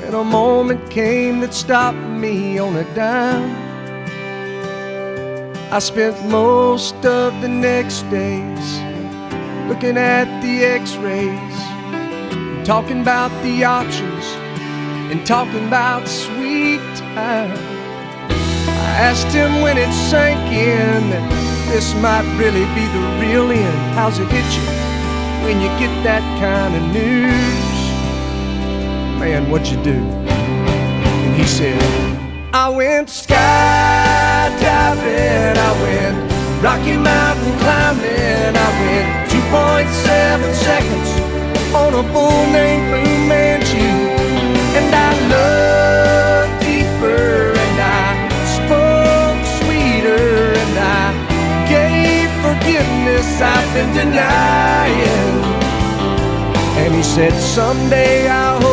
Then a moment came that stopped me on a dime. I spent most of the next days looking at the x-rays, talking about the options and talking about sweet time. I asked him when it sank in that this might really be the real end. How's it hit you when you get that kind of news? Man, what'd you do? And he said, I went skydiving, I went Rocky Mountain climbing, I went 2.7 seconds on a bull named Blue Manchu. And I looked deeper and I spoke sweeter and I gave forgiveness I've been denying. And he said, someday I hope